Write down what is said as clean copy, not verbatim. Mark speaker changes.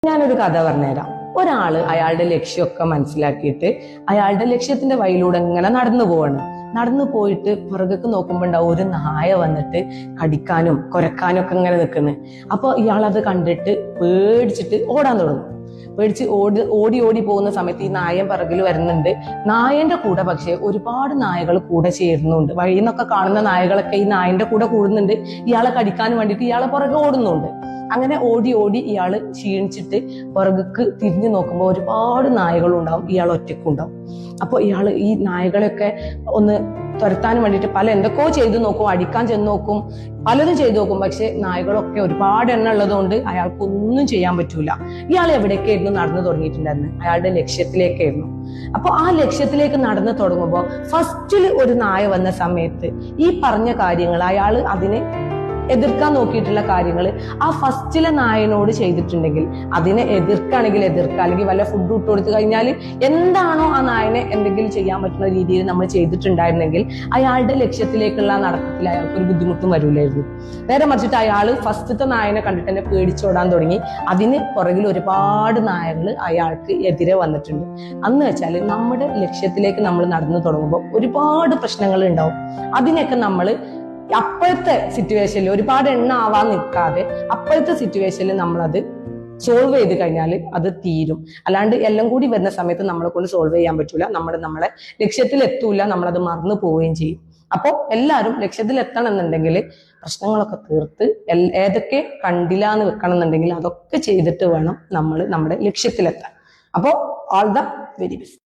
Speaker 1: ഞാനൊരു കഥ പറഞ്ഞുതരാം. ഒരാള് അയാളുടെ ലക്ഷ്യമൊക്കെ മനസ്സിലാക്കിയിട്ട് അയാളുടെ ലക്ഷ്യത്തിന്റെ വഴിയിലൂടെ ഇങ്ങനെ നടന്നു പോവാണ്. നടന്നു പോയിട്ട് പുറകേക്ക് നോക്കുമ്പോ ഉണ്ടാവും ഒരു നായ വന്നിട്ട് കടിക്കാനും കുരക്കാനും ഒക്കെ ഇങ്ങനെ നിൽക്കുന്നത്. അപ്പൊ ഇയാളത് കണ്ടിട്ട് പേടിച്ചിട്ട് ഓടാൻ തുടങ്ങും. പേടിച്ച് ഓടി ഓടി പോകുന്ന സമയത്ത് ഈ നായൻ പിറകിൽ വരുന്നുണ്ട്. നായന്റെ കൂടെ പക്ഷെ ഒരുപാട് നായകൾ കൂടെ ചേരുന്നുണ്ട്. വഴിയിൽ നിന്നൊക്കെ കാണുന്ന നായകളൊക്കെ ഈ നായന്റെ കൂടെ കൂടുന്നുണ്ട്. ഇയാളെ കടിക്കാൻ വേണ്ടിയിട്ട് ഇയാളെ പുറകെ ഓടുന്നുണ്ട്. അങ്ങനെ ഓടി ഓടി ഇയാള് ക്ഷീണിച്ചിട്ട് പുറകേക്ക് തിരിഞ്ഞു നോക്കുമ്പോൾ ഒരുപാട് നായകളുണ്ടാവും, ഇയാൾ ഒറ്റക്കുണ്ടാവും. അപ്പൊ ഇയാള് ഈ നായകളെയൊക്കെ ഒന്ന് തുരത്താൻ വേണ്ടിയിട്ട് എന്തൊക്കെയോ ചെയ്തു നോക്കും, അടിക്കാൻ ചെന്ന് നോക്കും, പലതും ചെയ്തു നോക്കും. പക്ഷെ നായകളൊക്കെ ഒരുപാട് എണ്ണം ഉള്ളതുകൊണ്ട് അയാൾക്കൊന്നും ചെയ്യാൻ പറ്റൂല. ഇയാൾ എവിടേക്കായിരുന്നു നടന്നു തുടങ്ങിയിട്ടുണ്ടായിരുന്നു? അയാളുടെ ലക്ഷ്യത്തിലേക്കായിരുന്നു. അപ്പൊ ആ ലക്ഷ്യത്തിലേക്ക് നടന്നു തുടങ്ങുമ്പോൾ ഫസ്റ്റിൽ ഒരു നായ വന്ന സമയത്ത് ഈ പറഞ്ഞ കാര്യങ്ങൾ അയാൾ അതിനെ എതിർക്കാൻ നോക്കിയിട്ടുള്ള കാര്യങ്ങൾ ആ ഫസ്റ്റിലെ നായനോട് ചെയ്തിട്ടുണ്ടെങ്കിൽ അതിനെ എതിർക്കുകയാണെങ്കിൽ എതിർക്കുക, അല്ലെങ്കിൽ വല്ല ഫുഡ് ഇട്ട് കൊടുത്തു കഴിഞ്ഞാൽ എന്താണോ ആ നായനെ എന്തെങ്കിലും ചെയ്യാൻ പറ്റുന്ന രീതിയിൽ നമ്മൾ ചെയ്തിട്ടുണ്ടായിരുന്നെങ്കിൽ അയാളുടെ ലക്ഷ്യത്തിലേക്കുള്ള നടക്കത്തിൽ അയാൾക്ക് ഒരു ബുദ്ധിമുട്ടും വരില്ലായിരുന്നു. നേരെ മറിച്ചിട്ട് അയാൾ ഫസ്റ്റത്തെ നായനെ കണ്ടിട്ട് തന്നെ പേടിച്ചോടാൻ തുടങ്ങി. അതിന് പുറകിൽ ഒരുപാട് നായകൾ അയാൾക്ക് എതിരെ വന്നിട്ടുണ്ട്. അന്ന് വെച്ചാൽ നമ്മുടെ ലക്ഷ്യത്തിലേക്ക് നമ്മൾ നടന്നു തുടങ്ങുമ്പോൾ ഒരുപാട് പ്രശ്നങ്ങൾ ഉണ്ടാവും. അതിനൊക്കെ നമ്മൾ അപ്പോഴത്തെ സിറ്റുവേഷനിൽ ഒരുപാട് എണ്ണം ആവാൻ നിൽക്കാതെ അപ്പോഴത്തെ സിറ്റുവേഷനിൽ നമ്മളത് സോൾവ് ചെയ്ത് കഴിഞ്ഞാൽ അത് തീരും. അല്ലാണ്ട് എല്ലാം കൂടി വരുന്ന സമയത്ത് നമ്മളെ കൊണ്ട് സോൾവ് ചെയ്യാൻ പറ്റൂല. നമ്മളെ ലക്ഷ്യത്തിൽ എത്തൂല, നമ്മളത് മറന്നു പോവുകയും ചെയ്യും. അപ്പോൾ എല്ലാവരും ലക്ഷ്യത്തിൽ എത്തണം എന്നുണ്ടെങ്കിൽ പ്രശ്നങ്ങളൊക്കെ തീർത്ത് ഏതൊക്കെ കണ്ടില്ല എന്ന് വെക്കണം എന്നുണ്ടെങ്കിൽ അതൊക്കെ ചെയ്തിട്ട് വേണം നമ്മൾ നമ്മുടെ ലക്ഷ്യത്തിലെത്താൻ. അപ്പോൾ ഓൾ ദ വെരി ബെസ്റ്റ്.